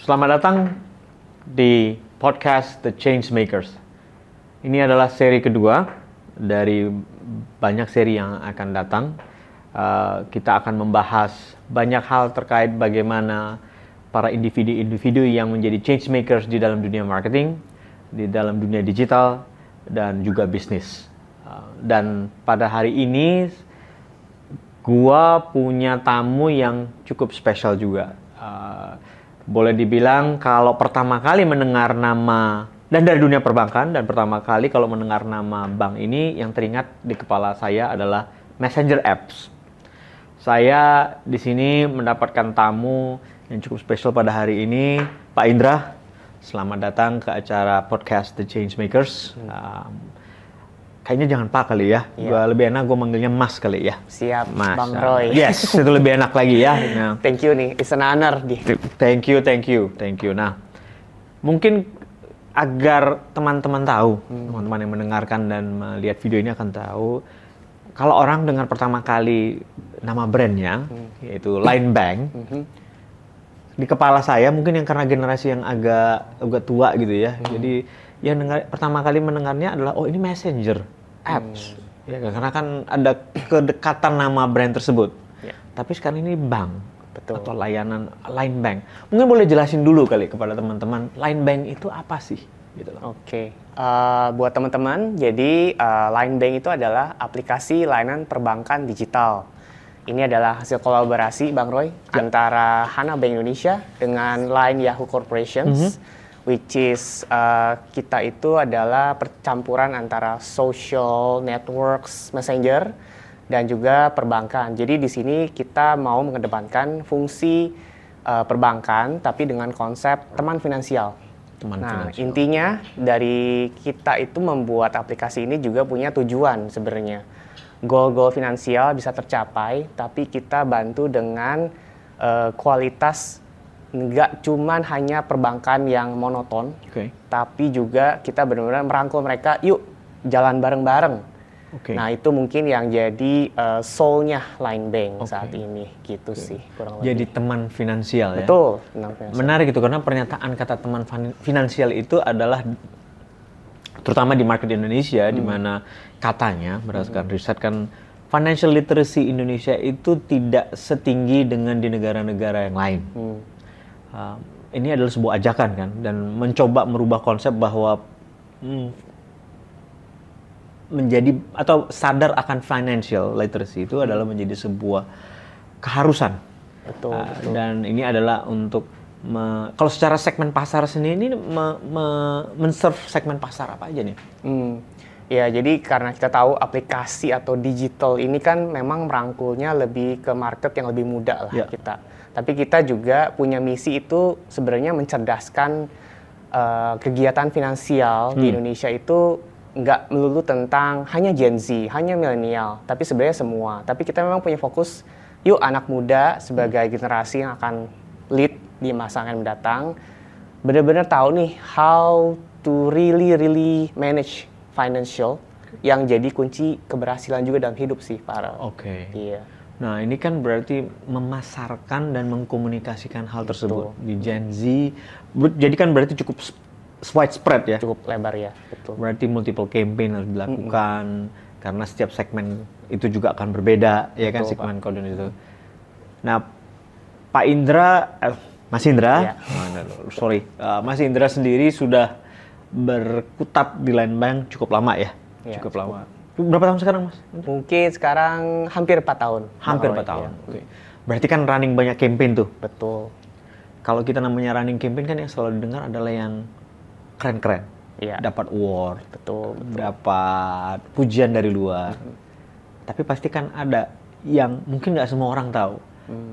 Selamat datang di podcast The Changemakers. Ini adalah seri kedua dari banyak seri yang akan datang. Kita akan membahas banyak hal terkait bagaimana para individu-individu yang menjadi changemakers di dalam dunia marketing, di dalam dunia digital, dan juga bisnis. Dan pada hari ini, gua punya tamu yang cukup spesial juga. Boleh dibilang kalau pertama kali mendengar nama, dan dari dunia perbankan, dan pertama kali kalau mendengar nama bank ini, yang teringat di kepala saya adalah Messenger Apps. Saya di sini mendapatkan tamu yang cukup spesial pada hari ini, Pak Indra. Selamat datang ke acara podcast The Changemakers. Kayaknya jangan Pak kali ya. Gua lebih enak gue manggilnya Mas kali ya. Siap, Mas. Bang Roy. Yes, itu lebih enak lagi ya. Nah. Thank you nih, it's an honor. Thank you. Nah, mungkin agar teman-teman tahu, teman-teman yang mendengarkan dan melihat video ini akan tahu, kalau orang dengar pertama kali nama brandnya, yaitu Line Bank, di kepala saya mungkin yang karena generasi yang agak tua gitu ya, jadi yang pertama kali mendengarnya adalah ini Messenger Apps, ya karena kan ada kedekatan nama brand tersebut. Tapi sekarang ini bank. Betul. Atau layanan Line Bank. Mungkin boleh jelasin dulu kali kepada teman-teman, Line Bank itu apa sih? Gitu loh. Oke. Buat teman-teman, jadi Line Bank itu adalah aplikasi layanan perbankan digital. Ini adalah hasil kolaborasi, Bang Roy, antara Hana Bank Indonesia dengan Line Yahoo Corporations, which is kita itu adalah percampuran antara social networks, messenger, dan juga perbankan. Jadi di sini kita mau mengedepankan fungsi perbankan, tapi dengan konsep teman finansial. Intinya dari kita itu membuat aplikasi ini juga punya tujuan sebenarnya. Goal-goal finansial bisa tercapai, tapi kita bantu dengan kualitas nggak cuman hanya perbankan yang monoton, tapi juga kita benar-benar merangkul mereka, yuk jalan bareng-bareng. Nah itu mungkin yang jadi soul-nya Line Bank saat ini, gitu sih kurang lebih. Jadi teman finansial ya? Betul, teman finansial. Menarik itu karena pernyataan kata teman finansial itu adalah terutama di market Indonesia, di mana katanya berdasarkan riset kan financial literacy Indonesia itu tidak setinggi dengan di negara-negara yang lain. Ini adalah sebuah ajakan kan, dan mencoba merubah konsep bahwa menjadi atau sadar akan financial literacy itu adalah menjadi sebuah keharusan. Betul. Dan ini adalah untuk kalau secara segmen pasar sendiri ini men-serve segmen pasar apa aja nih? Ya, jadi karena kita tahu aplikasi atau digital ini kan memang merangkulnya lebih ke market yang lebih muda lah kita. Tapi kita juga punya misi itu sebenarnya mencerdaskan kegiatan finansial di Indonesia itu nggak melulu tentang hanya Gen Z, hanya milenial, tapi sebenarnya semua. Tapi kita memang punya fokus, yuk anak muda sebagai generasi yang akan lead di masa yang mendatang, benar-benar tahu nih how to really manage financial, yang jadi kunci keberhasilan juga dalam hidup sih para. Iya. Nah ini kan berarti memasarkan dan mengkomunikasikan hal tersebut di Gen Z, jadi kan berarti cukup widespread ya? Cukup lebar ya, betul. Berarti multiple campaign harus dilakukan, karena setiap segmen itu juga akan berbeda, ya kan, segmen kode itu. Nah, Pak Indra, Mas Indra, Mas Indra sendiri sudah berkutat di Line Bank cukup lama ya? Cukup lama. Berapa tahun sekarang, Mas? Mungkin sekarang hampir 4 tahun. Hampir 4 tahun. Berarti kan running banyak campaign tuh? Betul. Kalau kita namanya running campaign kan yang selalu didengar adalah yang keren-keren, dapat award, dapat pujian dari luar. Tapi pasti kan ada yang mungkin nggak semua orang tahu.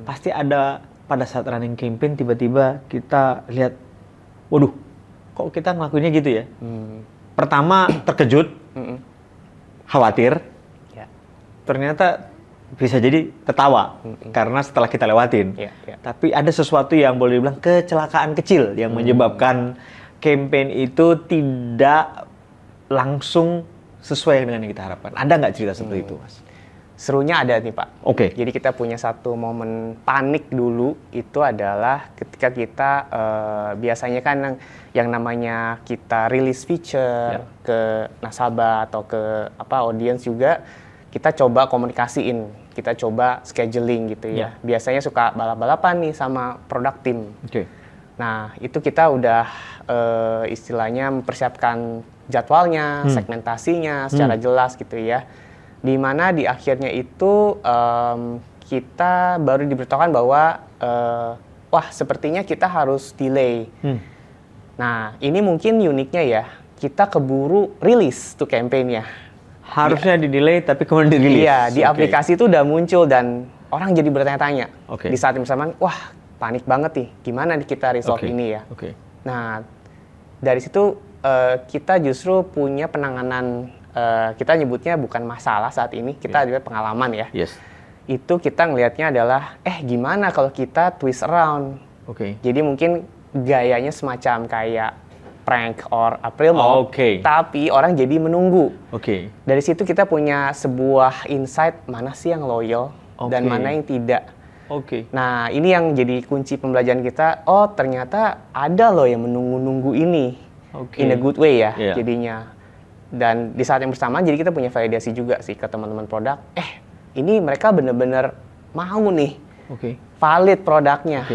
Pasti ada pada saat running campaign tiba-tiba kita lihat, waduh, kok kita ngelakuinnya gitu ya? Pertama terkejut, khawatir, ternyata bisa jadi tertawa karena setelah kita lewatin. Tapi ada sesuatu yang boleh dibilang kecelakaan kecil yang menyebabkan campaign itu tidak langsung sesuai dengan yang kita harapkan. Ada nggak cerita seperti itu, Mas? serunya ada nih Pak. Oke. Jadi kita punya satu momen panik dulu, itu adalah ketika kita biasanya kan yang namanya kita rilis feature ke nasabah atau ke audiens juga, kita coba komunikasiin, kita coba scheduling gitu ya. Biasanya suka balap-balapan nih sama product team. Oke. Nah, itu kita udah istilahnya mempersiapkan jadwalnya, segmentasinya secara jelas gitu ya. Di mana di akhirnya itu kita baru diberitahukan bahwa wah sepertinya kita harus delay. Nah, ini mungkin uniknya ya, kita keburu rilis tuh campaign-nya. Harusnya di-delay tapi kemudian dirilis. Iya, di aplikasi itu udah muncul dan orang jadi bertanya-tanya. Di saat yang bersamaan, wah panik banget nih, gimana nih kita resolve ini ya. Nah, dari situ kita justru punya penanganan, kita nyebutnya bukan masalah saat ini, kita juga pengalaman ya. Itu kita ngelihatnya adalah, gimana kalau kita twist around. Jadi mungkin gayanya semacam kayak prank or April Mop, tapi orang jadi menunggu. Dari situ kita punya sebuah insight, mana sih yang loyal dan mana yang tidak. Nah, ini yang jadi kunci pembelajaran kita. Oh, ternyata ada loh yang menunggu-nunggu ini. In a good way ya, jadinya. Dan di saat yang bersamaan, jadi kita punya validasi juga sih ke teman-teman produk. Ini mereka benar-benar mau nih. Valid produknya.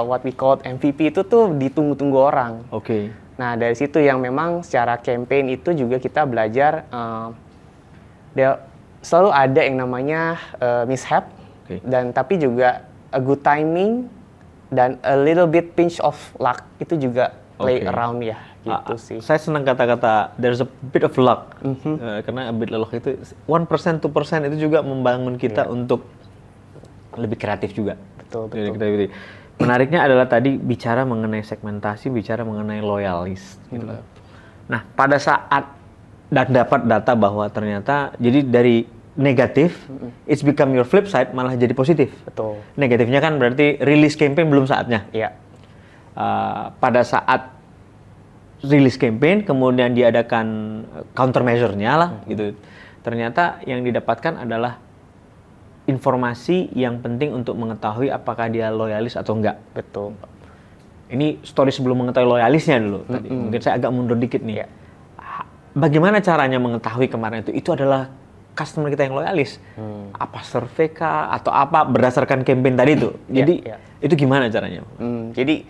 What we call MVP itu tuh ditunggu-tunggu orang. Nah, dari situ yang memang secara campaign itu juga kita belajar, selalu ada yang namanya mishap. Dan tapi juga a good timing dan a little bit pinch of luck itu juga play around ya gitu sih. Saya senang kata-kata there's a bit of luck. Karena a bit of luck itu 1%, 2% itu juga membangun kita untuk lebih kreatif juga. Betul. Menariknya adalah tadi bicara mengenai segmentasi, bicara mengenai loyalis gitu. Nah, pada saat dapat data bahwa ternyata jadi dari negatif, it's become your flip side, malah jadi positif. Betul. Negatifnya kan berarti rilis campaign belum saatnya. Pada saat rilis campaign, kemudian diadakan countermeasure-nya lah, gitu. Ternyata yang didapatkan adalah informasi yang penting untuk mengetahui apakah dia loyalis atau enggak. Betul. Ini story sebelum mengetahui loyalisnya dulu. Tadi. Mungkin saya agak mundur dikit nih. Bagaimana caranya mengetahui kemarin itu? Itu adalah customer kita yang loyalis, apa survei kah atau apa berdasarkan campaign tadi itu. Jadi itu gimana caranya? Jadi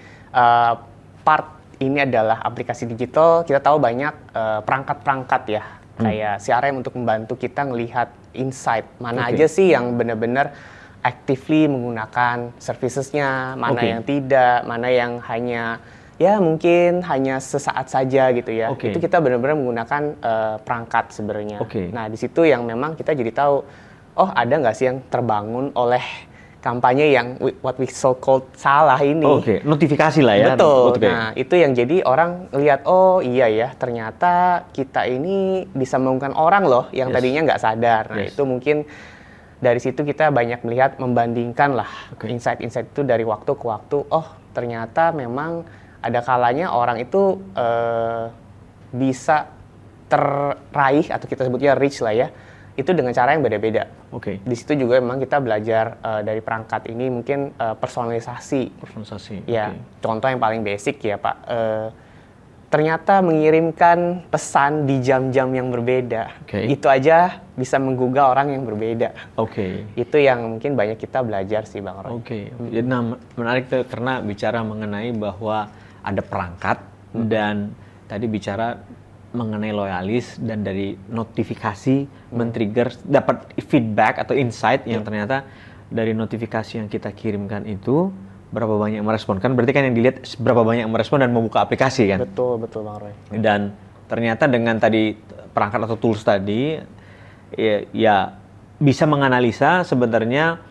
part ini adalah aplikasi digital. Kita tahu banyak perangkat-perangkat ya, kayak CRM untuk membantu kita ngelihat insight mana aja sih yang benar-benar actively menggunakan servicesnya, mana yang tidak, mana yang hanya ya mungkin hanya sesaat saja gitu ya. Itu kita benar-benar menggunakan perangkat sebenarnya. Nah, di situ yang memang kita jadi tahu, oh ada nggak sih yang terbangun oleh kampanye yang what we so called salah ini. Notifikasi lah ya. Betul. Nah, itu yang jadi orang lihat, oh iya ya, ternyata kita ini bisa menggunakan orang loh yang tadinya nggak sadar. Nah, itu mungkin dari situ kita banyak melihat, membandingkan lah insight-insight itu dari waktu ke waktu. Oh, ternyata memang ada kalanya orang itu bisa teraih atau kita sebutnya reach lah ya, itu dengan cara yang beda-beda. Di situ juga memang kita belajar dari perangkat ini mungkin personalisasi. Ya, contoh yang paling basic ya Pak. Ternyata mengirimkan pesan di jam-jam yang berbeda, itu aja bisa menggugah orang yang berbeda. Itu yang mungkin banyak kita belajar sih Bang Roy. Jadi menarik tuh karena bicara mengenai bahwa ada perangkat dan tadi bicara mengenai loyalis dan dari notifikasi men-trigger dapat feedback atau insight yang ternyata dari notifikasi yang kita kirimkan itu berapa banyak yang merespon, kan berarti kan yang dilihat berapa banyak yang merespon dan membuka aplikasi kan. Betul Bang Roy. Dan ternyata dengan tadi perangkat atau tools tadi ya bisa menganalisa sebenarnya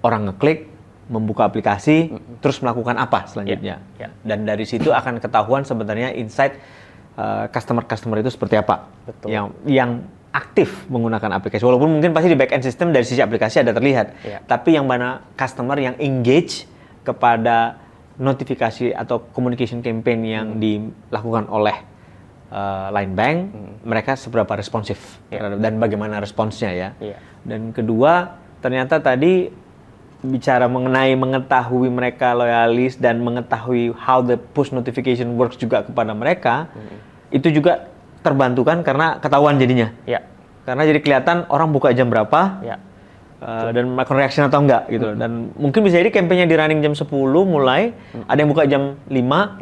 orang ngeklik, membuka aplikasi, terus melakukan apa selanjutnya. Dan dari situ akan ketahuan sebenarnya insight customer itu seperti apa. Yang aktif menggunakan aplikasi. Walaupun mungkin pasti di back end system dari sisi aplikasi ada terlihat. Tapi yang mana customer yang engage kepada notifikasi atau communication campaign yang dilakukan oleh Line Bank, mereka seberapa responsif dan bagaimana responsnya ya. Dan kedua, ternyata tadi bicara mengenai mengetahui mereka loyalis dan mengetahui how the push notification works juga kepada mereka, itu juga terbantukan karena ketahuan jadinya. Karena jadi kelihatan orang buka jam berapa, dan melakukan reaksi atau enggak gitu. Dan mungkin bisa jadi kampanye di running jam 10 mulai, ada yang buka jam 5,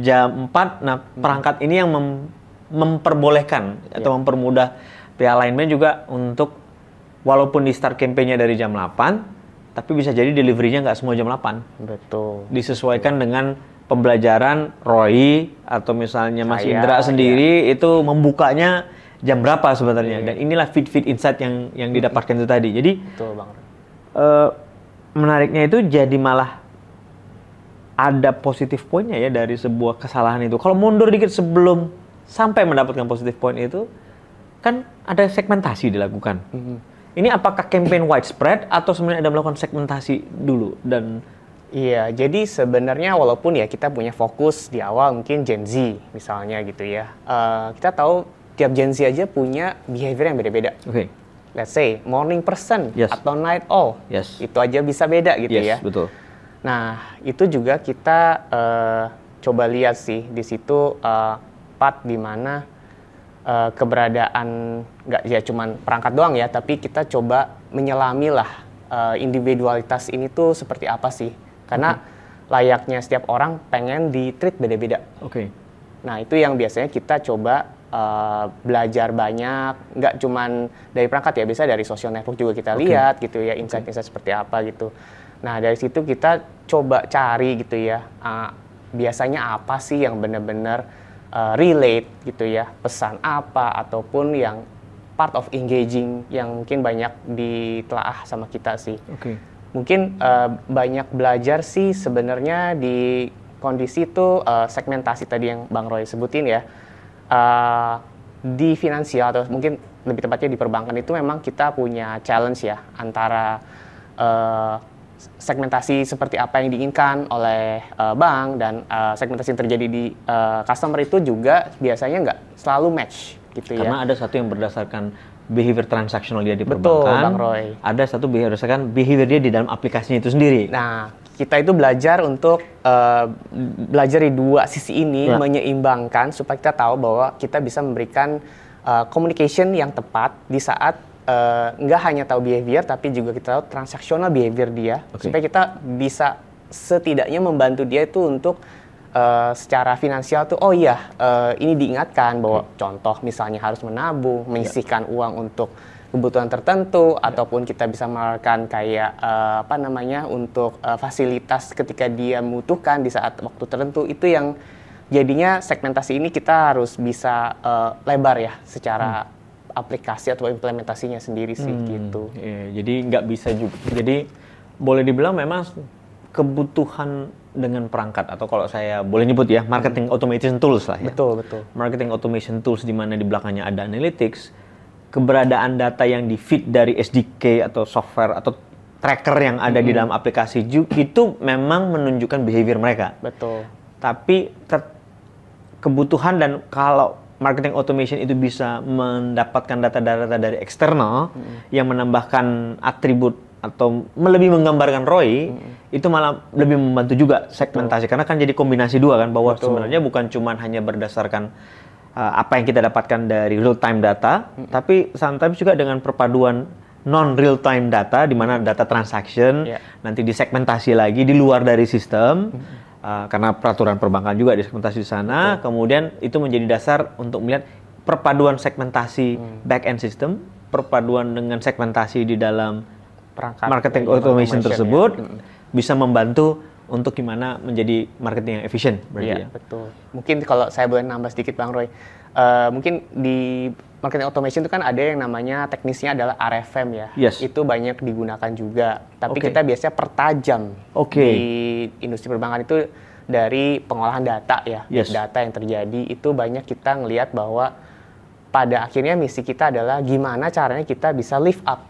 jam 4. Nah, perangkat ini yang memperbolehkan atau mempermudah pihak Line Bank juga untuk walaupun di start kampanye dari jam 8, tapi bisa jadi delivery-nya nggak semua jam 8. Betul. Disesuaikan dengan pembelajaran Roy atau misalnya Mas Indra sendiri itu membukanya jam berapa sebenarnya, dan inilah feed insight yang didapatkan itu tadi. Jadi betul, Bang. Menariknya itu jadi malah ada positif poinnya ya dari sebuah kesalahan itu. Kalau mundur dikit sebelum sampai mendapatkan positif point itu, kan ada segmentasi dilakukan. Ini apakah campaign widespread atau sebenarnya ada melakukan segmentasi dulu? Dan iya, jadi sebenarnya walaupun ya kita punya fokus di awal mungkin Gen Z misalnya gitu ya, kita tahu tiap Gen Z aja punya behavior yang beda-beda. Let's say morning person atau night owl, itu aja bisa beda gitu ya. Betul. Nah, itu juga kita coba lihat sih di situ part di mana keberadaan nggak ya cuman perangkat doang ya, tapi kita coba menyelami lah individualitas ini tuh seperti apa sih. Karena layaknya setiap orang pengen di-treat beda-beda. Nah, itu yang biasanya kita coba belajar banyak, nggak cuman dari perangkat ya, bisa dari social network juga kita lihat gitu ya, insight-insight seperti apa gitu. Nah, dari situ kita coba cari gitu ya, biasanya apa sih yang benar-benar relate gitu ya, pesan apa ataupun yang part of engaging yang mungkin banyak ditelaah sama kita sih. Mungkin banyak belajar sih sebenarnya di kondisi itu segmentasi tadi yang Bang Roy sebutin ya. Di finansial atau mungkin lebih tepatnya di perbankan itu memang kita punya challenge ya antara segmentasi seperti apa yang diinginkan oleh bank dan segmentasi yang terjadi di customer itu juga biasanya nggak selalu match gitu. Karena ada satu yang berdasarkan behavior transaksional dia di perbankan. Betul, Bang Roy. Ada satu berdasarkan behavior dia di dalam aplikasinya itu sendiri. Nah, kita itu belajar untuk belajar di dua sisi ini, menyeimbangkan supaya kita tahu bahwa kita bisa memberikan communication yang tepat di saat nggak hanya tahu behavior, tapi juga kita tahu transaksional behavior dia, supaya kita bisa setidaknya membantu dia itu untuk secara finansial tuh, oh iya, ini diingatkan bahwa contoh misalnya harus menabung, menyisihkan uang untuk kebutuhan tertentu, ataupun kita bisa menawarkan kayak untuk fasilitas ketika dia membutuhkan di saat waktu tertentu. Itu yang jadinya segmentasi ini kita harus bisa lebar ya secara aplikasi atau implementasinya sendiri sih gitu. Jadi nggak bisa juga. Jadi boleh dibilang memang kebutuhan dengan perangkat, atau kalau saya boleh nyebut ya, marketing automation tools lah ya. Betul. Marketing automation tools di mana di belakangnya ada analytics, keberadaan data yang di-feed dari SDK atau software atau tracker yang ada di dalam aplikasi itu memang menunjukkan behavior mereka. Betul. Tapi kebutuhan, dan kalau marketing automation itu bisa mendapatkan data-data dari eksternal yang menambahkan atribut atau lebih menggambarkan ROI, itu malah lebih membantu juga segmentasi. Karena kan jadi kombinasi dua kan, bahwa sebenarnya bukan cuma hanya berdasarkan apa yang kita dapatkan dari real time data, tapi sometimes juga dengan perpaduan non real time data, di mana data transaction nanti disegmentasi lagi di luar dari sistem, karena peraturan perbankan juga disegmentasi di sana. Kemudian itu menjadi dasar untuk melihat perpaduan segmentasi back end system, perpaduan dengan segmentasi di dalam perangkat marketing automation tersebut bisa membantu untuk gimana menjadi marketing yang efisien. Iya, betul. Mungkin kalau saya boleh nambah sedikit, Bang Roy, mungkin di marketing automation itu kan ada yang namanya teknisnya adalah RFM ya. Itu banyak digunakan juga. Tapi kita biasanya pertajam di industri perbankan itu dari pengolahan data ya. Data yang terjadi itu banyak kita ngelihat bahwa pada akhirnya misi kita adalah gimana caranya kita bisa lift up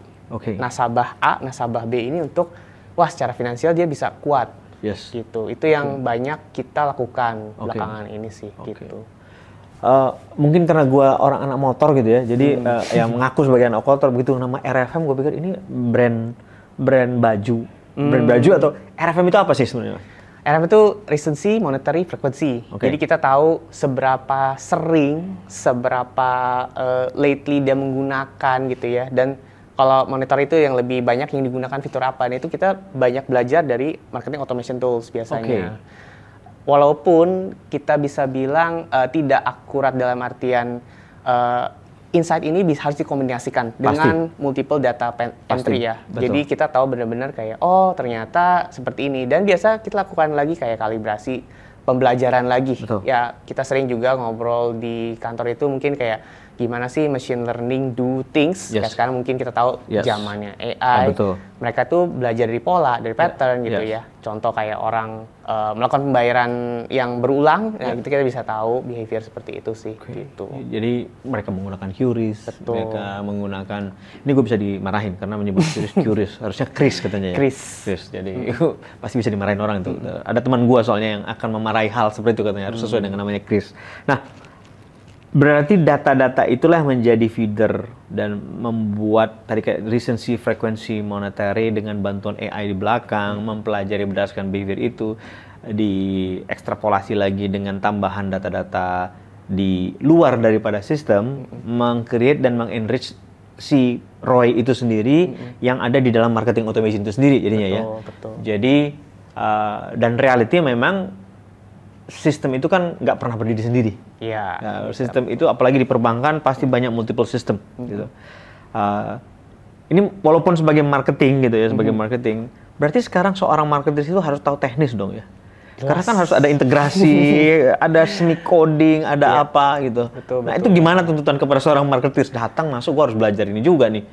nasabah A, nasabah B ini untuk secara finansial dia bisa kuat. Gitu. Itu yang banyak kita lakukan belakangan ini sih gitu. mungkin karena gue orang anak motor gitu ya, jadi yang mengaku sebagai anak motor, begitu nama RFM gue pikir ini brand baju, brand baju atau RFM itu apa sih sebenarnya? RFM itu Recency Monetary Frequency. Okay. Jadi kita tahu seberapa sering, seberapa lately dia menggunakan gitu ya. Dan kalau monitor itu yang lebih banyak yang digunakan fitur apa? Nah, itu kita banyak belajar dari marketing automation tools biasanya. Okay. Walaupun kita bisa bilang tidak akurat dalam artian insight ini harus dikombinasikan dengan multiple data entry ya. Betul. Jadi kita tahu benar-benar kayak oh ternyata seperti ini, dan biasa kita lakukan lagi kayak kalibrasi, pembelajaran lagi. Betul. Ya kita sering juga ngobrol di kantor itu mungkin kayak gimana sih machine learning do things. Kayak sekarang mungkin kita tahu zamannya AI. Mereka tuh belajar dari pola, dari pattern gitu ya. Contoh kayak orang melakukan pembayaran yang berulang, itu kita bisa tahu behavior seperti itu sih. Gitu. Jadi mereka menggunakan QRIS, mereka menggunakan, ini gue bisa dimarahin karena menyebut QRIS, harusnya Chris katanya ya. Chris. Jadi pasti bisa dimarahin orang itu. Ada teman gue soalnya yang akan memarahi hal seperti itu katanya, harus sesuai dengan namanya Chris. Nah, berarti data-data itulah yang menjadi feeder dan membuat tadi kayak recency frequency monetary dengan bantuan AI di belakang, mempelajari berdasarkan behavior itu, diekstrapolasi lagi dengan tambahan data-data di luar daripada sistem, meng-create dan meng-enrich si ROI itu sendiri yang ada di dalam marketing automation itu sendiri jadinya. Betul. Jadi dan reality memang sistem itu kan nggak pernah berdiri sendiri. Iya. Sistem itu apalagi di perbankan pasti banyak multiple system gitu. Ini walaupun sebagai marketing gitu ya, sebagai marketing, berarti sekarang seorang marketer itu harus tahu teknis dong ya. Karena kan harus ada integrasi, ada semi coding, ada apa gitu. Betul. Itu gimana tuntutan kepada seorang marketer? Datang masuk, gua harus belajar ini juga nih.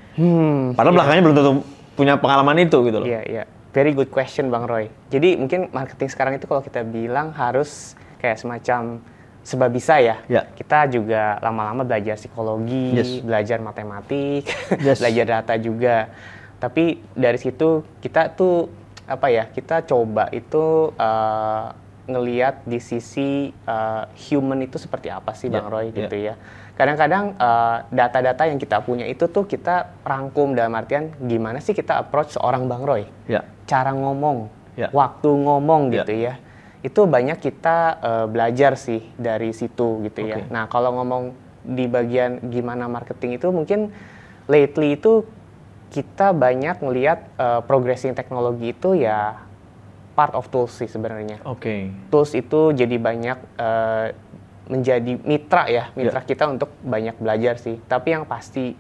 Padahal belakangnya belum tentu punya pengalaman itu gitu loh. Iya. Very good question Bang Roy. Jadi mungkin marketing sekarang itu kalau kita bilang harus kayak semacam sebab bisa ya. Kita juga lama-lama belajar psikologi, belajar matematik, belajar data juga. Tapi dari situ kita tuh kita coba itu ngelihat di sisi human itu seperti apa sih Bang Roy gitu ya. Kadang-kadang data-data yang kita punya itu tuh kita rangkum dalam artian gimana sih kita approach seorang Bang Roy. Cara ngomong, waktu ngomong gitu ya. Itu banyak kita belajar sih dari situ gitu ya. Nah, kalau ngomong di bagian gimana marketing itu mungkin lately itu kita banyak ngelihat progressing teknologi itu ya part of tools sih sebenarnya. Tools itu jadi banyak menjadi mitra kita untuk banyak belajar sih. Tapi yang pasti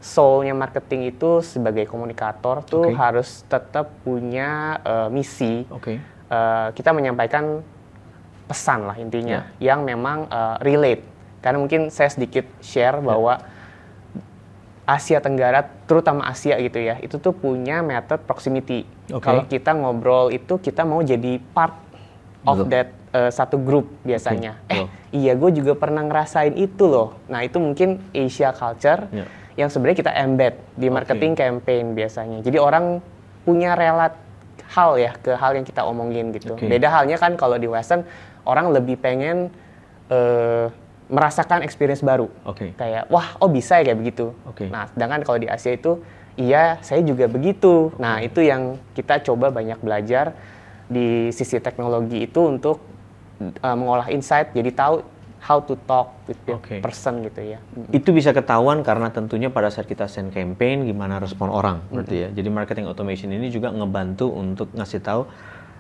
soul-nya marketing itu sebagai komunikator tuh harus tetap punya misi. Kita menyampaikan pesan lah intinya yang memang relate. Karena mungkin saya sedikit share bahwa Asia Tenggara, terutama Asia gitu ya, itu tuh punya method proximity. Kalau kita ngobrol itu kita mau jadi part of that satu grup biasanya. Iya, gue juga pernah ngerasain itu loh. Nah, itu mungkin Asia culture yang sebenarnya kita embed di marketing campaign biasanya. Jadi orang punya relat hal ya ke hal yang kita omongin gitu. Beda halnya kan kalau di Western orang lebih pengen merasakan experience baru. Kayak wah, bisa ya kayak begitu. Nah, sedangkan kalau di Asia itu iya, saya juga begitu. Nah, itu yang kita coba banyak belajar di sisi teknologi itu untuk mengolah insight, jadi tahu how to talk with the person gitu ya. Itu bisa ketahuan karena tentunya pada saat kita send campaign gimana respon orang berarti ya. Jadi marketing automation ini juga ngebantu untuk ngasih tahu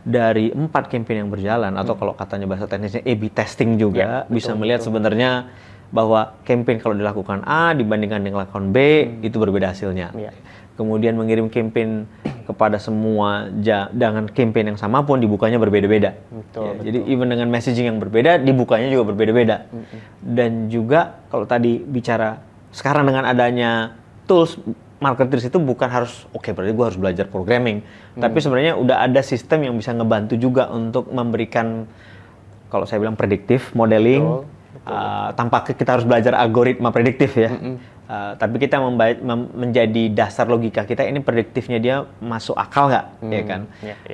dari 4 campaign yang berjalan atau kalau katanya bahasa teknisnya A/B testing juga bisa melihat sebenarnya bahwa campaign kalau dilakukan A dibandingkan dengan dilakukan B itu berbeda hasilnya. Kemudian mengirim campaign kepada semua dengan campaign yang sama pun dibukanya berbeda-beda. Jadi even dengan messaging yang berbeda dibukanya juga berbeda-beda. Dan juga kalau tadi bicara sekarang dengan adanya tools marketers itu bukan harus berarti gue harus belajar programming, tapi sebenarnya udah ada sistem yang bisa ngebantu juga untuk memberikan kalau saya bilang prediktif modeling. Tanpa kita harus belajar algoritma prediktif ya. Tapi kita menjadi dasar logika kita ini prediktifnya dia masuk akal nggak, ya kan?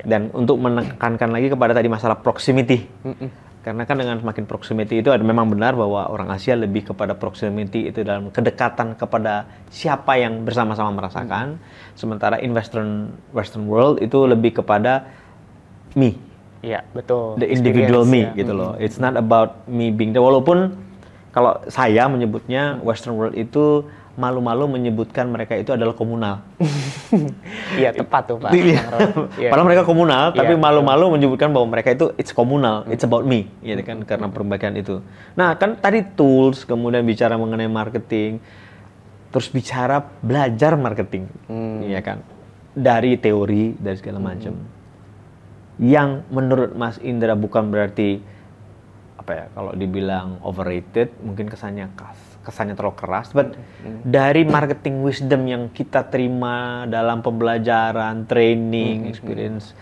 Dan untuk menekankan lagi kepada tadi masalah proximity, Karena kan dengan semakin proximity itu ada memang benar bahwa orang Asia lebih kepada proximity itu dalam kedekatan kepada siapa yang bersama-sama merasakan. Sementara in Western world itu lebih kepada me. Iya, betul. The individual me ya. gitu loh. It's not about me being there. Walaupun kalau saya menyebutnya Western world itu malu-malu menyebutkan mereka itu adalah komunal. Iya, tepat tuh Pak. Padahal mereka komunal, tapi Iya, malu-malu menyebutkan bahwa mereka itu it's komunal, it's about me, gitu kan, karena perbaikan itu. Nah, kan tadi tools, kemudian bicara mengenai marketing, terus bicara belajar marketing, ya kan, dari teori, dari segala macam. Yang menurut Mas Indra bukan berarti apa ya, kalau dibilang overrated, mungkin kesannya terlalu keras, but dari marketing wisdom yang kita terima dalam pembelajaran, training, experience,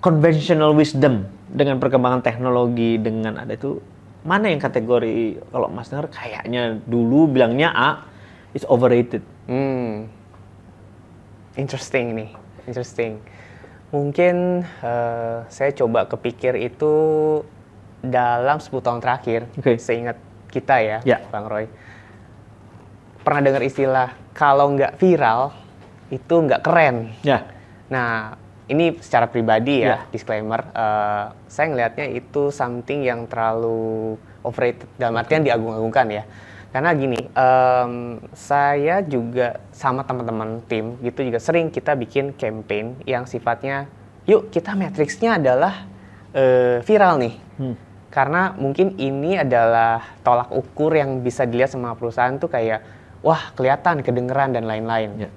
conventional wisdom dengan perkembangan teknologi, dengan ada itu, mana yang kategori, kalau Mas dengar kayaknya dulu bilangnya A, it's overrated. Interesting nih, interesting. Mungkin saya coba kepikir itu dalam 10 tahun terakhir, seingat kita ya, Bang Roy. Pernah dengar istilah kalau nggak viral itu nggak keren. Nah, ini secara pribadi ya, disclaimer. Saya ngelihatnya itu something yang terlalu overrated, dalam artian diagung-agungkan ya. Karena gini, saya juga sama teman-teman tim gitu juga sering kita bikin campaign yang sifatnya, yuk kita matriksnya adalah viral nih. Karena mungkin ini adalah tolak ukur yang bisa dilihat sama perusahaan tuh kayak, wah kelihatan, kedengeran, dan lain-lain.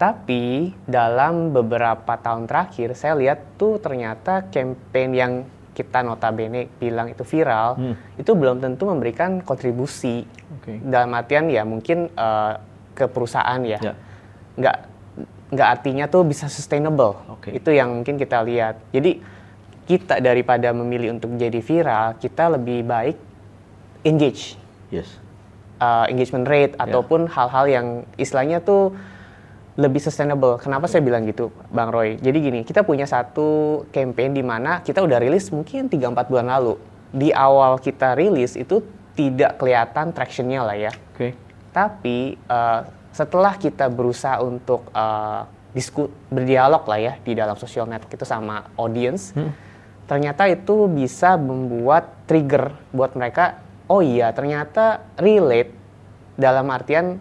Tapi dalam beberapa tahun terakhir, saya lihat tuh ternyata campaign yang kita notabene bilang itu viral, itu belum tentu memberikan kontribusi. Dalam artian ya mungkin ke perusahaan ya. Nggak artinya tuh bisa sustainable. Itu yang mungkin kita lihat. Jadi kita daripada memilih untuk jadi viral, kita lebih baik engage, engagement rate ataupun hal-hal yang istilahnya tuh lebih sustainable. Kenapa saya bilang gitu, Bang Roy? Jadi gini, kita punya satu campaign di mana kita udah rilis mungkin 3-4 bulan lalu. Di awal kita rilis itu tidak kelihatan traction-nya lah ya. Tapi setelah kita berusaha untuk berdialog lah ya di dalam social network itu sama audience, ternyata itu bisa membuat trigger buat mereka, oh iya ternyata relate, dalam artian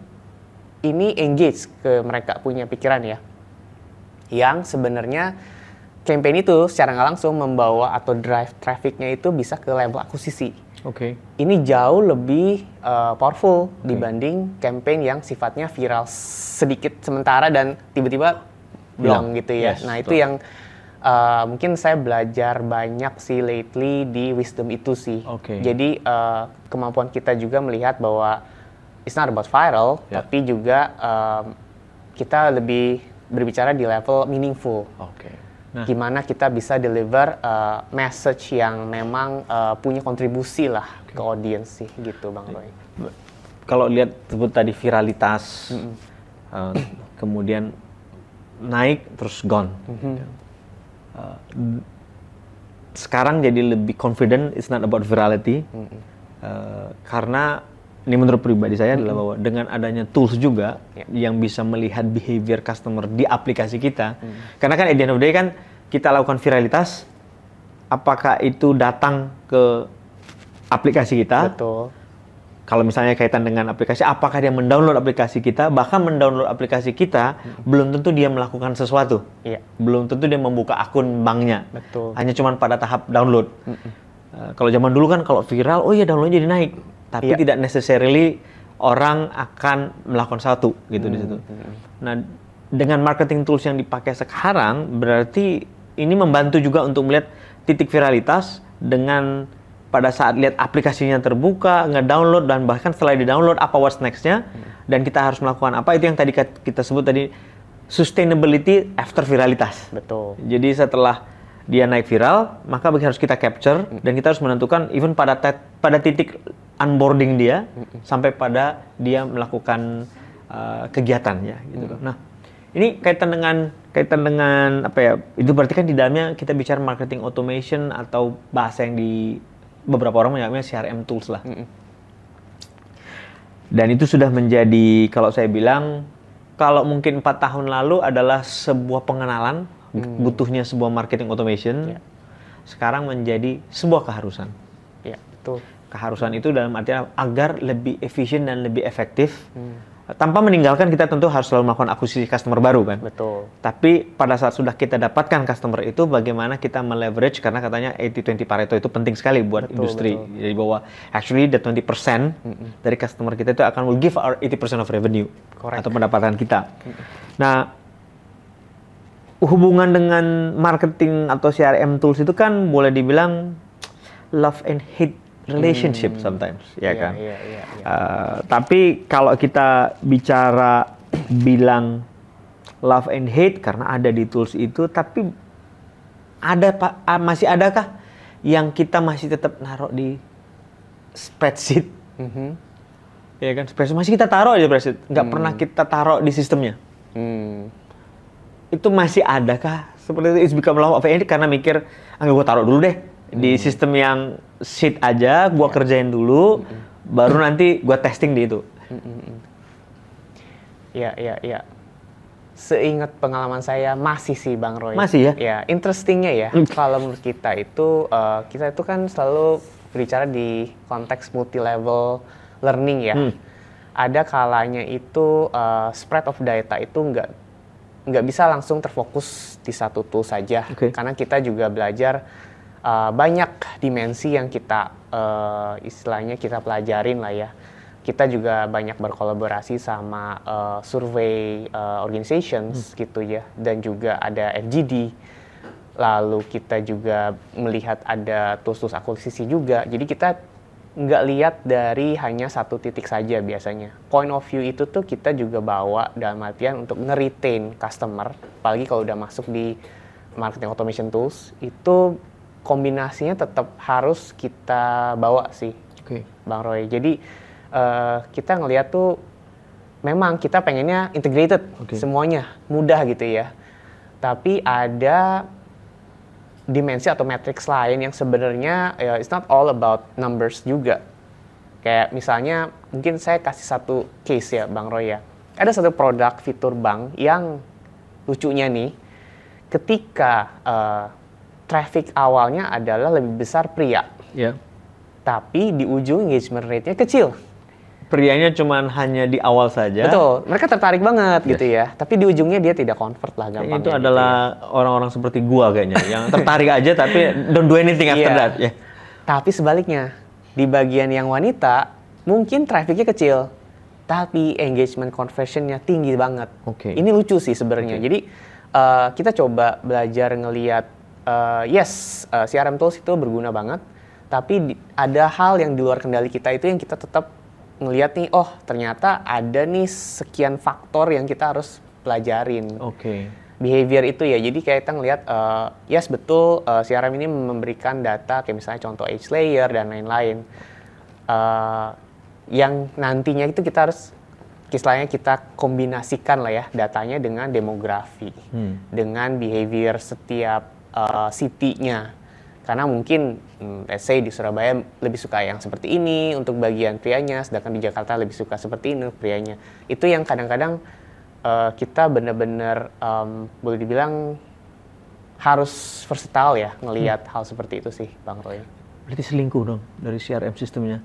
ini engage ke mereka punya pikiran ya. Yang sebenarnya campaign itu secara nggak langsung membawa atau drive trafficnya itu bisa ke level akuisisi. Ini jauh lebih powerful dibanding campaign yang sifatnya viral sedikit sementara dan tiba-tiba bilang gitu ya. Nah itu yang mungkin saya belajar banyak sih lately di wisdom itu sih. Jadi kemampuan kita juga melihat bahwa it's not about viral, tapi juga kita lebih berbicara di level meaningful. Gimana kita bisa deliver message yang memang punya kontribusi lah ke audience sih, gitu Bang Roy. Kalau lihat sebut tadi viralitas, kemudian naik terus gone. Sekarang jadi lebih confident, it's not about virality, karena ini menurut pribadi saya adalah bahwa dengan adanya tools juga yang bisa melihat behavior customer di aplikasi kita, karena kan at the end of the day kan kita lakukan viralitas, apakah itu datang ke aplikasi kita? Kalau misalnya kaitan dengan aplikasi, apakah dia mendownload aplikasi kita? Bahkan mendownload aplikasi kita, belum tentu dia melakukan sesuatu. Belum tentu dia membuka akun banknya. Hanya cuma pada tahap download. Kalau zaman dulu kan kalau viral, oh iya downloadnya jadi naik. Tapi tidak necessarily orang akan melakukan satu gitu di situ. Nah, dengan marketing tools yang dipakai sekarang, berarti ini membantu juga untuk melihat titik viralitas dengan pada saat lihat aplikasinya terbuka, nge-download, dan bahkan setelah di-download, apa what's next-nya, dan kita harus melakukan apa, itu yang tadi kita sebut tadi, sustainability after viralitas. Jadi setelah dia naik viral, maka harus kita capture, dan kita harus menentukan, even pada titik onboarding dia, sampai pada dia melakukan kegiatannya. Gitu. Nah, Ini kaitan dengan apa ya? Itu berarti kan di dalamnya kita bicara marketing automation atau bahasa yang di beberapa orang menyebutnya CRM tools lah. Dan itu sudah menjadi, kalau saya bilang, kalau mungkin 4 tahun lalu adalah sebuah pengenalan, butuhnya sebuah marketing automation, sekarang menjadi sebuah keharusan. Ya, betul. Keharusan itu dalam artian agar lebih efisien dan lebih efektif, tanpa meninggalkan kita tentu harus selalu melakukan akuisisi customer baru kan. Betul. Tapi pada saat sudah kita dapatkan customer itu, bagaimana kita meleverage, karena katanya 80-20 Pareto itu penting sekali buat industri. Jadi bahwa actually the 20% dari customer kita itu akan will give our 80% of revenue. Correct. Atau pendapatan kita. Nah, hubungan dengan marketing atau CRM tools itu kan boleh dibilang love and hate relationship sometimes, ya kan? Tapi kalau kita bicara bilang love and hate karena ada di tools itu, tapi masih adakah yang kita masih tetap naruh di spreadsheet? Ya kan, spreadsheet masih kita taruh aja spreadsheet, nggak pernah kita taruh di sistemnya. Itu masih adakah seperti itu? It's become love of hate karena mikir, gue taruh dulu deh di sistem yang sheet aja, gue kerjain dulu, baru nanti gue testing di itu. Ya. Seingat pengalaman saya masih sih Bang Roy. Masih ya? Ya, interestingnya ya, kalau menurut kita itu kan selalu berbicara di konteks multi-level learning ya. Ada kalanya itu spread of data itu nggak bisa langsung terfokus di satu tool saja, karena kita juga belajar banyak dimensi yang kita istilahnya kita pelajarin lah ya. Kita juga banyak berkolaborasi sama survey organizations gitu ya, dan juga ada FGD. Lalu kita juga melihat ada tools-tools akuisisi juga. Jadi kita nggak lihat dari hanya satu titik saja biasanya. Point of view itu tuh kita juga bawa dalam artian untuk nge-retain customer, apalagi kalau udah masuk di marketing automation tools, itu kombinasinya tetap harus kita bawa sih, Bang Roy. Jadi kita ngelihat tuh memang kita pengennya integrated, semuanya mudah gitu ya. Tapi ada dimensi atau matrix lain yang sebenarnya it's not all about numbers juga. Kayak misalnya mungkin saya kasih satu case ya Bang Roy ya. Ada satu produk fitur bank yang lucunya nih, ketika traffic awalnya adalah lebih besar pria, tapi di ujung engagement rate-nya kecil. Prianya cuman hanya di awal saja. Betul, mereka tertarik banget gitu ya. Tapi di ujungnya dia tidak convert lah gampangnya. Itu adalah orang-orang seperti gua kayaknya, yang tertarik aja tapi don't do anything after that. Tapi sebaliknya, di bagian yang wanita mungkin trafficnya kecil, tapi engagement conversionnya tinggi banget. Ini lucu sih sebenarnya. Jadi kita coba belajar ngelihat, CRM tools itu berguna banget, tapi ada hal yang di luar kendali kita itu yang kita tetap ngelihat nih, oh ternyata ada nih sekian faktor yang kita harus pelajarin. Behavior itu ya, jadi kayak kita ngelihat, yes betul CRM ini memberikan data kayak misalnya contoh age layer dan lain-lain. Yang nantinya itu kita harus, istilahnya kita kombinasikan lah ya datanya dengan demografi, dengan behavior setiap city-nya. Karena mungkin, let's say di Surabaya lebih suka yang seperti ini untuk bagian prianya, sedangkan di Jakarta lebih suka seperti ini untuk prianya. Itu yang kadang-kadang kita benar-benar boleh dibilang harus versatile ya ngelihat hal seperti itu sih, Bang Roy. Berarti selingkuh dong dari CRM sistemnya?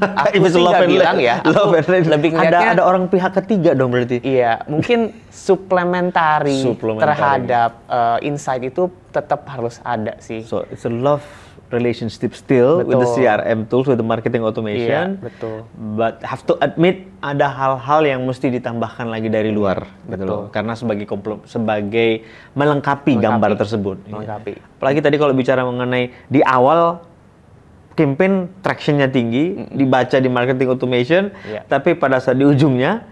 Aku sih nggak bilang ya, aku lebih ngeliatnya ada orang pihak ketiga dong berarti. Iya, mungkin suplementari terhadap insight itu tetap harus ada sih. So it's a love relationship still with the CRM tools, with the marketing automation. Betul. But have to admit ada hal-hal yang mesti ditambahkan lagi dari luar, gitu loh. Karena sebagai melengkapi gambar tersebut. Melengkapi. Apalagi tadi kalau bicara mengenai di awal campaign traction-nya tinggi, dibaca di marketing automation, tapi pada saat di ujungnya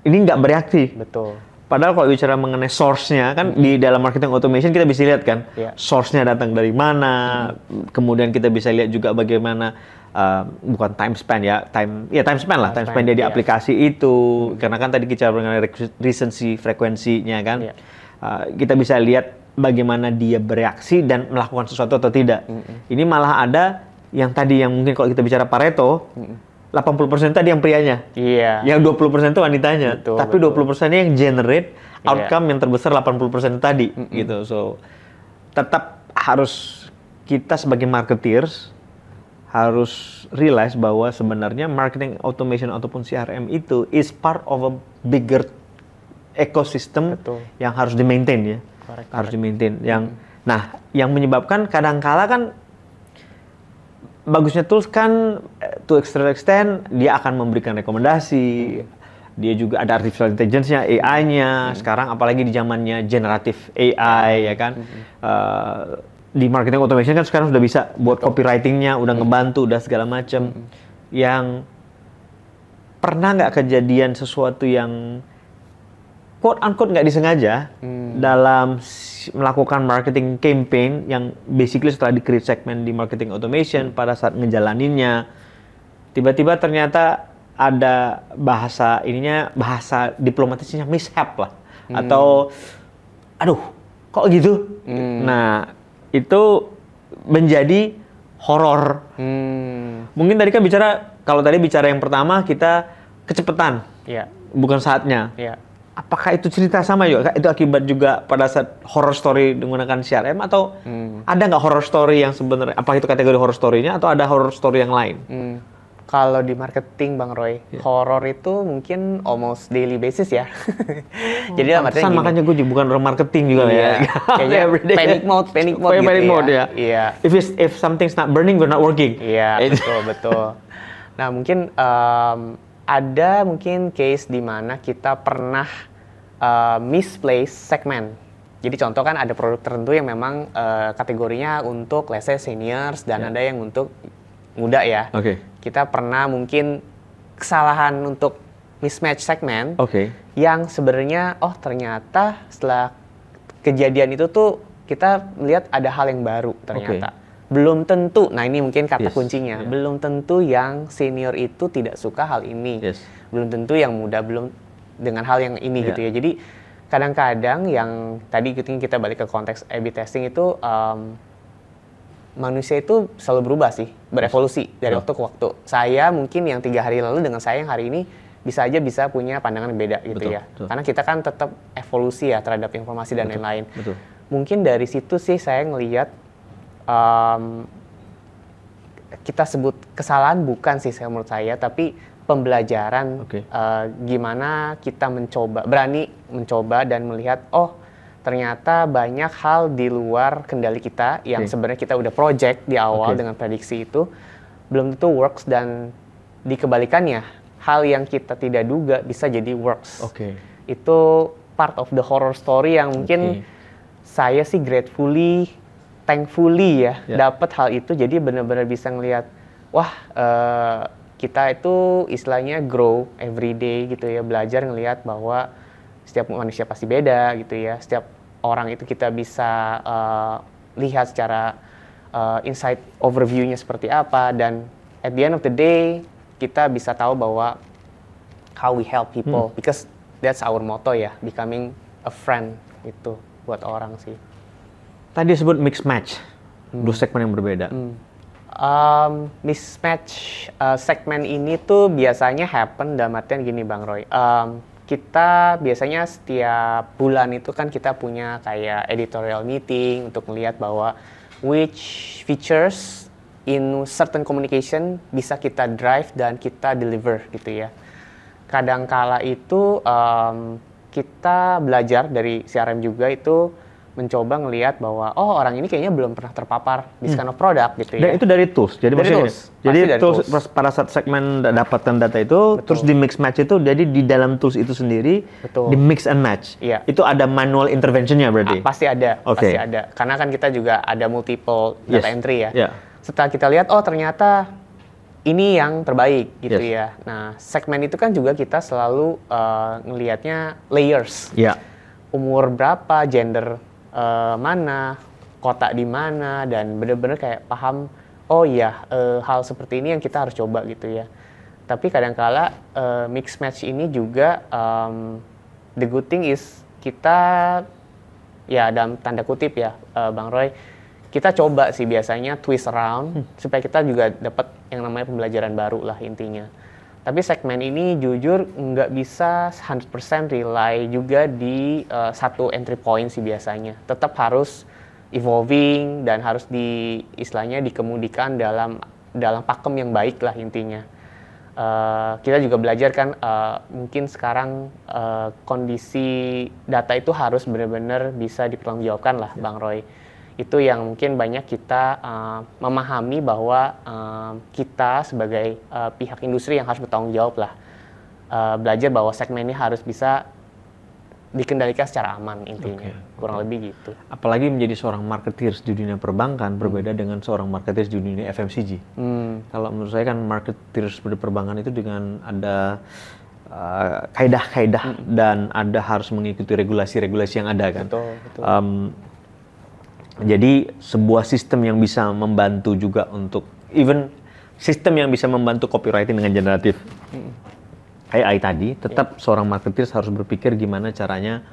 ini nggak bereaksi. Betul. Padahal kalau bicara mengenai source-nya kan di dalam marketing automation kita bisa lihat kan source-nya datang dari mana, kemudian kita bisa lihat juga bagaimana bukan time span time span lah, time span dia di aplikasi itu, karena kan tadi kita mengenai recency frekuensinya kan, kita bisa lihat bagaimana dia bereaksi dan melakukan sesuatu atau tidak. Ini malah ada yang tadi yang mungkin kalau kita bicara Pareto, 80% tadi yang prianya. Iya. Yang 20% itu wanitanya. Betul, Tapi 20%-nya yang generate outcome yang terbesar 80% tadi gitu. So tetap harus kita sebagai marketeers harus realize bahwa sebenarnya marketing automation ataupun CRM itu is part of a bigger ecosystem yang harus di-maintain ya. Harus di-maintain. Nah, yang menyebabkan kadang-kala kan bagusnya tools kan to extra extent dia akan memberikan rekomendasi. Dia juga ada artificial intelligence-nya, AI-nya. Sekarang apalagi di zamannya generative AI ya kan. Di marketing automation kan sekarang sudah bisa buat copywriting-nya, udah ngebantu, udah segala macam. Yang pernah nggak kejadian sesuatu yang quote unquote nggak disengaja dalam melakukan marketing campaign yang basically setelah di-create segmen di marketing automation pada saat ngejalaninnya tiba-tiba ternyata ada bahasa diplomatisnya mishap lah atau aduh kok gitu. Nah itu menjadi horor. Mungkin tadi kan kalau tadi bicara yang pertama kita kecepatan, bukan saatnya. Apakah itu cerita sama juga? Itu akibat juga pada saat horror story menggunakan CRM atau ada nggak horror story yang sebenarnya? Apakah itu kategori horror story-nya atau ada horror story yang lain? Kalau di marketing Bang Roy, horror itu mungkin almost daily basis ya. Jadi dalam artian gini. Makanya gue juga bukan orang marketing juga ya. Kayaknya panic mode gitu panic mode ya. Iya. If something's not burning, we're not working. Iya, betul. Nah mungkin ada mungkin case di mana kita pernah misplace segmen. Jadi contoh kan ada produk tertentu yang memang kategorinya untuk let's say seniors dan ada yang untuk muda ya. Kita pernah mungkin kesalahan untuk mismatch segmen yang sebenarnya ternyata setelah kejadian itu tuh kita melihat ada hal yang baru ternyata. Belum tentu, nah ini mungkin kata kuncinya, belum tentu yang senior itu tidak suka hal ini. Belum tentu yang muda belum dengan hal yang ini gitu ya. Jadi kadang-kadang yang tadi kita balik ke konteks A/B testing itu manusia itu selalu berubah sih, berevolusi dari waktu ke waktu. Saya mungkin yang 3 hari lalu dengan saya yang hari ini bisa punya pandangan yang beda gitu ya. Karena kita kan tetap evolusi ya terhadap informasi dan lain-lain. Mungkin dari situ sih saya ngelihat kita sebut kesalahan bukan sih menurut saya, tapi pembelajaran gimana kita berani mencoba dan melihat ternyata banyak hal di luar kendali kita yang sebenarnya kita udah project di awal dengan prediksi itu belum tentu works, dan dikebalikannya hal yang kita tidak duga bisa jadi works. Itu part of the horror story yang mungkin saya sih thankfully dapat hal itu, jadi benar-benar bisa ngelihat kita itu istilahnya grow every day gitu ya, belajar ngelihat bahwa setiap manusia pasti beda gitu ya, setiap orang itu kita bisa lihat secara insight overview-nya seperti apa, dan at the end of the day kita bisa tahu bahwa how we help people because that's our motto ya, becoming a friend itu buat orang sih. Tadi disebut mix match, 2 segmen yang berbeda. Mismatch segmen ini tuh biasanya happen dalam artian gini Bang Roy. Kita biasanya setiap bulan itu kan kita punya kayak editorial meeting untuk melihat bahwa which features in certain communication bisa kita drive dan kita deliver gitu ya. Kadangkala itu kita belajar dari CRM juga itu mencoba ngelihat bahwa orang ini kayaknya belum pernah terpapar di kind of product gitu ya. Dan itu dari tools. Jadi tools pada saat segmen dapatkan data itu terus di mix match itu, jadi di dalam tools itu sendiri di mix and match. Itu ada manual intervention-nya berarti. Pasti ada. Karena kan kita juga ada multiple data entry ya. Setelah kita lihat ternyata ini yang terbaik gitu Yes. ya. Nah, segmen itu kan juga kita selalu ngelihatnya layers. Ya. Umur berapa, gender mana, kota di mana, dan bener-bener kayak paham, oh iya, hal seperti ini yang kita harus coba gitu ya. Tapi kadangkala mix match ini juga the good thing is kita ya dalam tanda kutip ya Bang Roy, kita coba sih biasanya twist around supaya kita juga dapat yang namanya pembelajaran baru lah intinya. Tapi segmen ini jujur nggak bisa 100% rely juga di satu entry point sih biasanya. Tetap harus evolving dan harus istilahnya dikemudikan dalam pakem yang baik lah intinya. Kita juga belajar kan mungkin sekarang kondisi data itu harus benar-benar bisa dipertanggungjawabkan lah Bang Roy. Itu yang mungkin banyak kita memahami bahwa kita sebagai pihak industri yang harus bertanggung jawab lah. Belajar bahwa segmen ini harus bisa dikendalikan secara aman intinya. Kurang lebih gitu. Apalagi menjadi seorang marketeers di dunia perbankan berbeda dengan seorang marketeers di dunia FMCG. Kalau menurut saya kan marketeers di perbankan itu dengan ada kaidah-kaidah dan ada harus mengikuti regulasi-regulasi yang ada kan. Betul. Jadi sebuah sistem yang bisa membantu juga untuk even sistem yang bisa membantu copywriting dengan generatif AI tadi, tetap seorang marketeers harus berpikir gimana caranya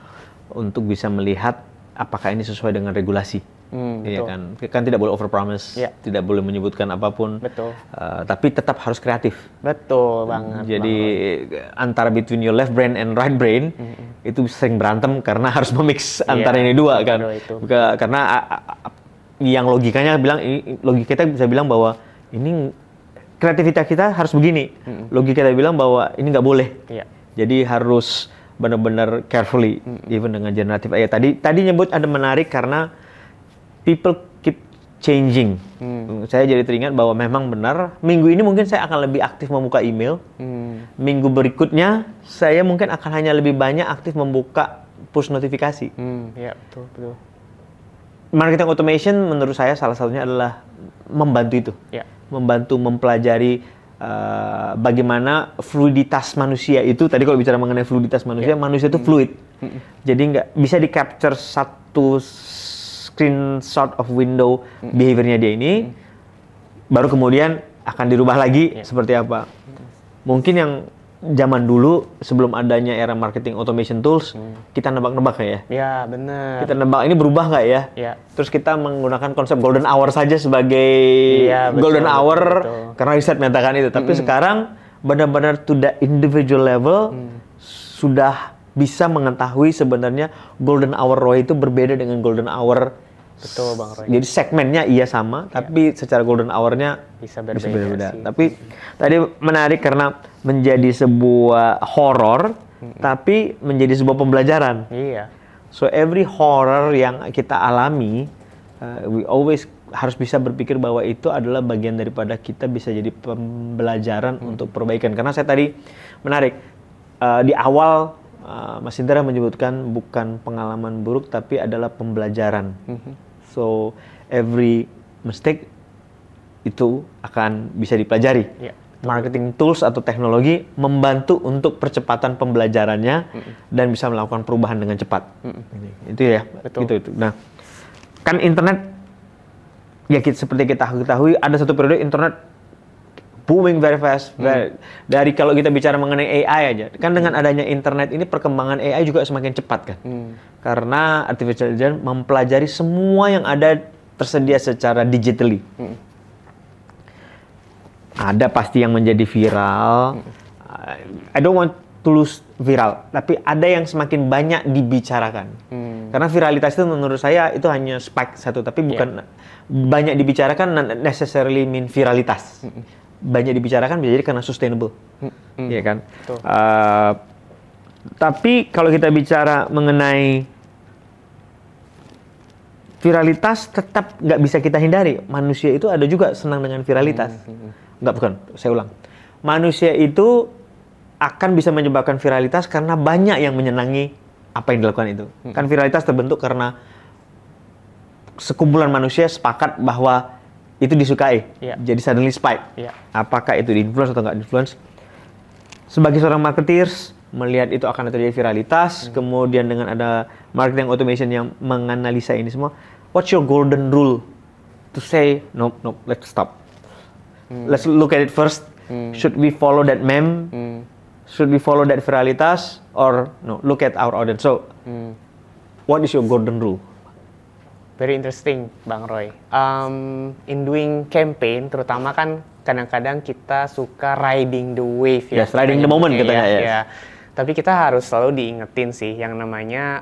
untuk bisa melihat apakah ini sesuai dengan regulasi. Iya kan? Kan tidak boleh overpromise, tidak boleh menyebutkan apapun. Betul. Tapi tetap harus kreatif. Betul banget. Jadi antara between your left brain and right brain itu sering berantem karena harus memix antara ini dua kan. Karena yang logikanya kita bisa bilang bahwa ini kreativitas kita harus begini. Logika kita bilang bahwa ini nggak boleh. Jadi harus benar-benar carefully even dengan generatif AI. Tadi nyebut ada menarik karena people keep changing. Saya jadi teringat bahwa memang benar, minggu ini mungkin saya akan lebih aktif membuka email. Minggu berikutnya, saya mungkin akan hanya lebih banyak aktif membuka push notifikasi. Ya, betul. Marketing automation menurut saya salah satunya adalah membantu itu. Membantu mempelajari bagaimana fluiditas manusia itu. Tadi kalau bicara mengenai fluiditas manusia, manusia itu fluid. Jadi nggak bisa di-capture satu screenshot of window behavior-nya dia ini, baru kemudian akan dirubah lagi seperti apa. Mungkin yang zaman dulu sebelum adanya era marketing automation tools, kita nebak-nebak ya. Ya, benar. Kita nebak ini berubah nggak ya? Terus kita menggunakan konsep golden hour saja sebagai golden hour karena riset menyatakan itu. Tapi sekarang benar-benar to the individual level sudah bisa mengetahui sebenarnya golden hour ROI itu berbeda dengan golden hour. Betul Bang Roy. Jadi segmennya sama, tapi secara golden hour-nya bisa berbeda. Tapi tadi menarik karena menjadi sebuah horror, tapi menjadi sebuah pembelajaran. So every horror yang kita alami, we always harus bisa berpikir bahwa itu adalah bagian daripada kita bisa jadi pembelajaran untuk perbaikan. Karena saya tadi menarik, di awal Mas Indra menyebutkan bukan pengalaman buruk, tapi adalah pembelajaran. So every mistake itu akan bisa dipelajari. Marketing tools atau teknologi membantu untuk percepatan pembelajarannya dan bisa melakukan perubahan dengan cepat. Itu ya. Itu. Nah, kan internet ya seperti kita ketahui ada satu periode internet booming very fast. Dari kalau kita bicara mengenai AI aja, kan dengan adanya internet ini perkembangan AI juga semakin cepat kan. Karena artificial intelligence mempelajari semua yang ada tersedia secara digitally. Ada pasti yang menjadi viral. I don't want to lose viral, tapi ada yang semakin banyak dibicarakan. Karena viralitas itu menurut saya itu hanya spike satu, tapi bukan banyak dibicarakan necessarily mean viralitas. Banyak dibicarakan bisa jadi karena sustainable, ya kan? Tapi kalau kita bicara mengenai viralitas, tetap nggak bisa kita hindari. Manusia itu ada juga senang dengan viralitas. Bukan, saya ulang. Manusia itu akan bisa menyebabkan viralitas karena banyak yang menyenangi apa yang dilakukan itu. Kan viralitas terbentuk karena sekumpulan manusia sepakat bahwa itu disukai, Iya. jadi suddenly spike. Iya. Apakah itu di-influence atau nggak di-influence? Sebagai seorang marketeers, melihat itu akan terjadi viralitas, kemudian dengan ada marketing automation yang menganalisa ini semua, what's your golden rule to say, no, let's stop. Let's look at it first. Should we follow that meme? Should we follow that viralitas? Or no, look at our audience. So, what is your golden rule? Very interesting, Bang Roy. In doing campaign, terutama kan kadang-kadang kita suka riding the wave ya. Yes, riding the moment katanya, yes. Ya. Tapi kita harus selalu diingetin sih, yang namanya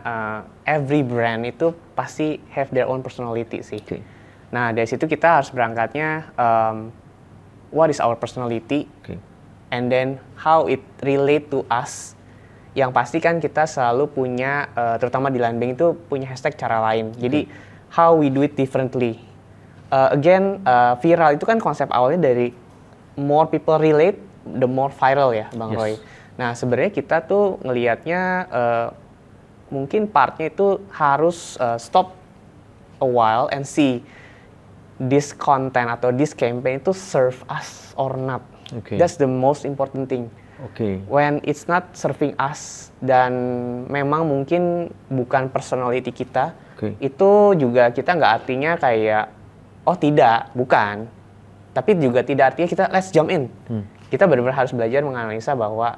every brand itu pasti have their own personality sih. Okay. Nah, dari situ kita harus berangkatnya, what is our personality, Okay. and then how it relate to us. Yang pasti kan kita selalu punya, terutama di Landbank itu punya hashtag cara lain. Jadi how we do it differently. Viral itu kan konsep awalnya dari more people relate, the more viral ya, Bang Yes. Roy. Nah, sebenarnya kita tuh ngelihatnya mungkin partnya itu harus stop a while and see this content atau this campaign itu serve us or not. Okay. That's the most important thing. Okay. When it's not serving us dan memang mungkin bukan personality kita, Okay. itu juga kita nggak artinya kayak oh tidak, bukan. Tapi juga tidak artinya kita let's jump in. Kita benar-benar harus belajar menganalisa bahwa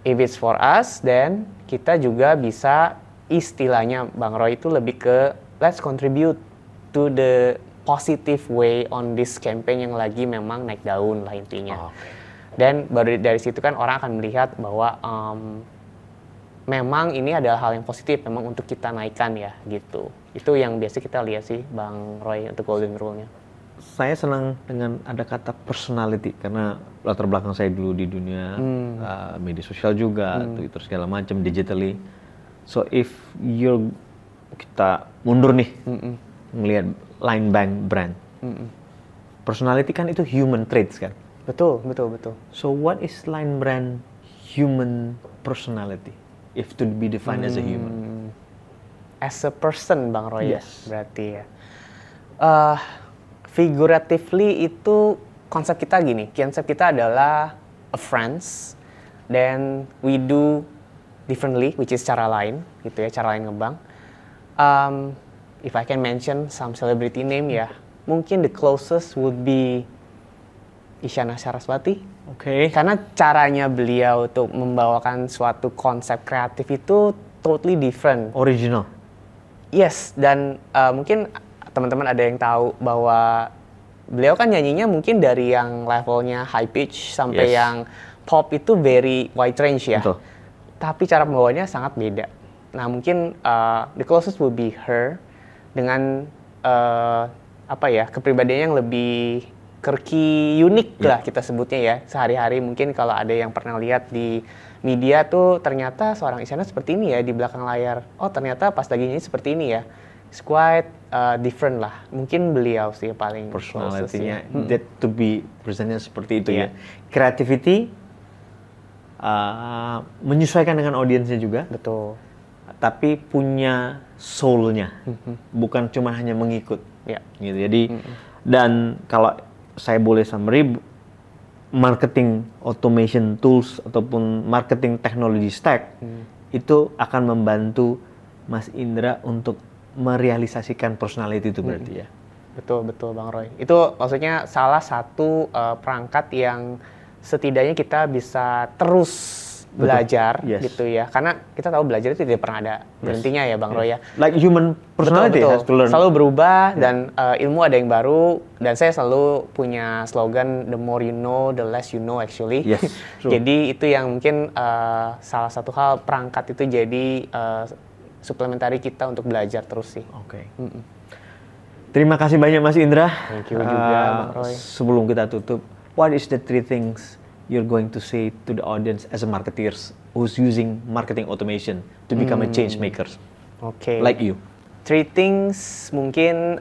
if it's for us, then kita juga bisa istilahnya Bang Roy itu lebih ke let's contribute to the positive way on this campaign yang lagi memang naik daun lah intinya. Dan baru dari situ kan orang akan melihat bahwa memang ini adalah hal yang positif, memang untuk kita naikkan ya gitu. Itu yang biasa kita lihat sih Bang Roy untuk golden rule-nya. Saya senang dengan ada kata personality karena latar belakang saya dulu di dunia media sosial juga, Twitter segala macam, digitally. So if kita mundur nih ngelihat Landbank brand, personality kan itu human traits kan. Betul. So what is Landbank human personality? If to be defined as a human. As a person, Bang Roy, Yes. berarti ya. Figuratively itu konsep kita gini. Konsep kita adalah a friends, then we do differently, which is cara lain, gitu ya, cara lain ngebang. If I can mention some celebrity name ya, mungkin the closest would be Isyana Saraswati. Oke. Karena caranya beliau untuk membawakan suatu konsep kreatif itu totally different. Original. Yes, dan mungkin teman-teman ada yang tahu bahwa beliau kan nyanyinya mungkin dari yang levelnya high pitch sampai Yes. yang pop itu very wide range ya. Betul. Tapi cara membawanya sangat beda. Nah mungkin the closest would be her dengan kepribadiannya yang lebih quirky, unik lah kita sebutnya ya. Sehari-hari mungkin kalau ada yang pernah lihat di media tuh ternyata seorang Isyana seperti ini ya di belakang layar. Oh ternyata pas lagi nyanyi seperti ini ya. It's quite different lah. Mungkin beliau sih yang paling Personality-nya closest ya. that to be presentnya seperti itu Iya. ya. Creativity menyesuaikan dengan audiensnya juga, Betul. tapi punya soul-nya, bukan cuma hanya mengikut. Ya. Gitu. Jadi dan kalau saya boleh summary, marketing automation tools ataupun marketing technology stack itu akan membantu Mas Indra untuk merealisasikan personality itu berarti ya. Betul Bang Roy. Itu maksudnya salah satu perangkat yang setidaknya kita bisa terus belajar Yes. gitu ya. Karena kita tahu belajar itu tidak pernah ada berhentinya ya Bang Roy ya. Like human personality Betul. has to learn. Selalu berubah dan ilmu ada yang baru dan saya selalu punya slogan the more you know the less you know actually. Yes, true. Jadi itu yang mungkin salah satu hal perangkat itu jadi suplementari kita untuk belajar terus sih. Oke. Terima kasih banyak Mas Indra. Thank you juga, Bang Roy. Sebelum kita tutup, what is the 3 things you're going to say to the audience as a marketeers who's using marketing automation to become a change makers Oke. like you? 3 things mungkin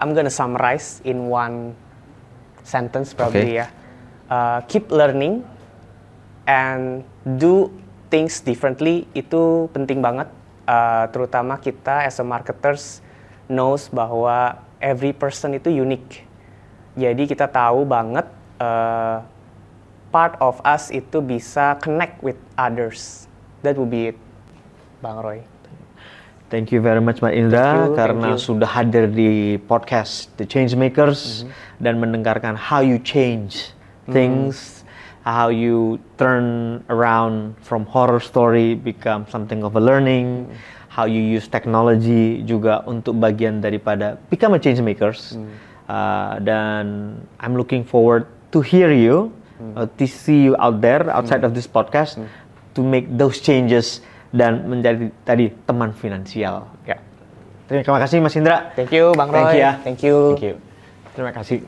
I'm gonna summarize in one sentence probably Okay. ya. Keep learning and do things differently itu penting banget. Terutama kita as a marketers knows bahwa every person itu unique. Jadi kita tahu banget part of us itu bisa connect with others. That would be it, Bang Roy. Thank you very much, Mbak Indra, karena thank you. sudah hadir di podcast The Changemakers dan mendengarkan how you change things, how you turn around from horror story become something of a learning, how you use technology juga untuk bagian daripada become a changemakers. Dan I'm looking forward to hear you, to see you out there outside of this podcast, to make those changes dan menjadi tadi teman finansial. Ya. Terima kasih Mas Indra. Thank you Bang Roy. Thank you ya. Thank you. Thank you. Terima kasih.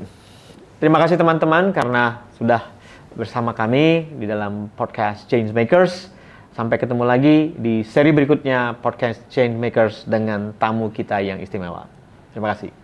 Terima kasih teman-teman karena sudah bersama kami di dalam podcast Changemakers. Sampai ketemu lagi di seri berikutnya podcast Changemakers dengan tamu kita yang istimewa. Terima kasih.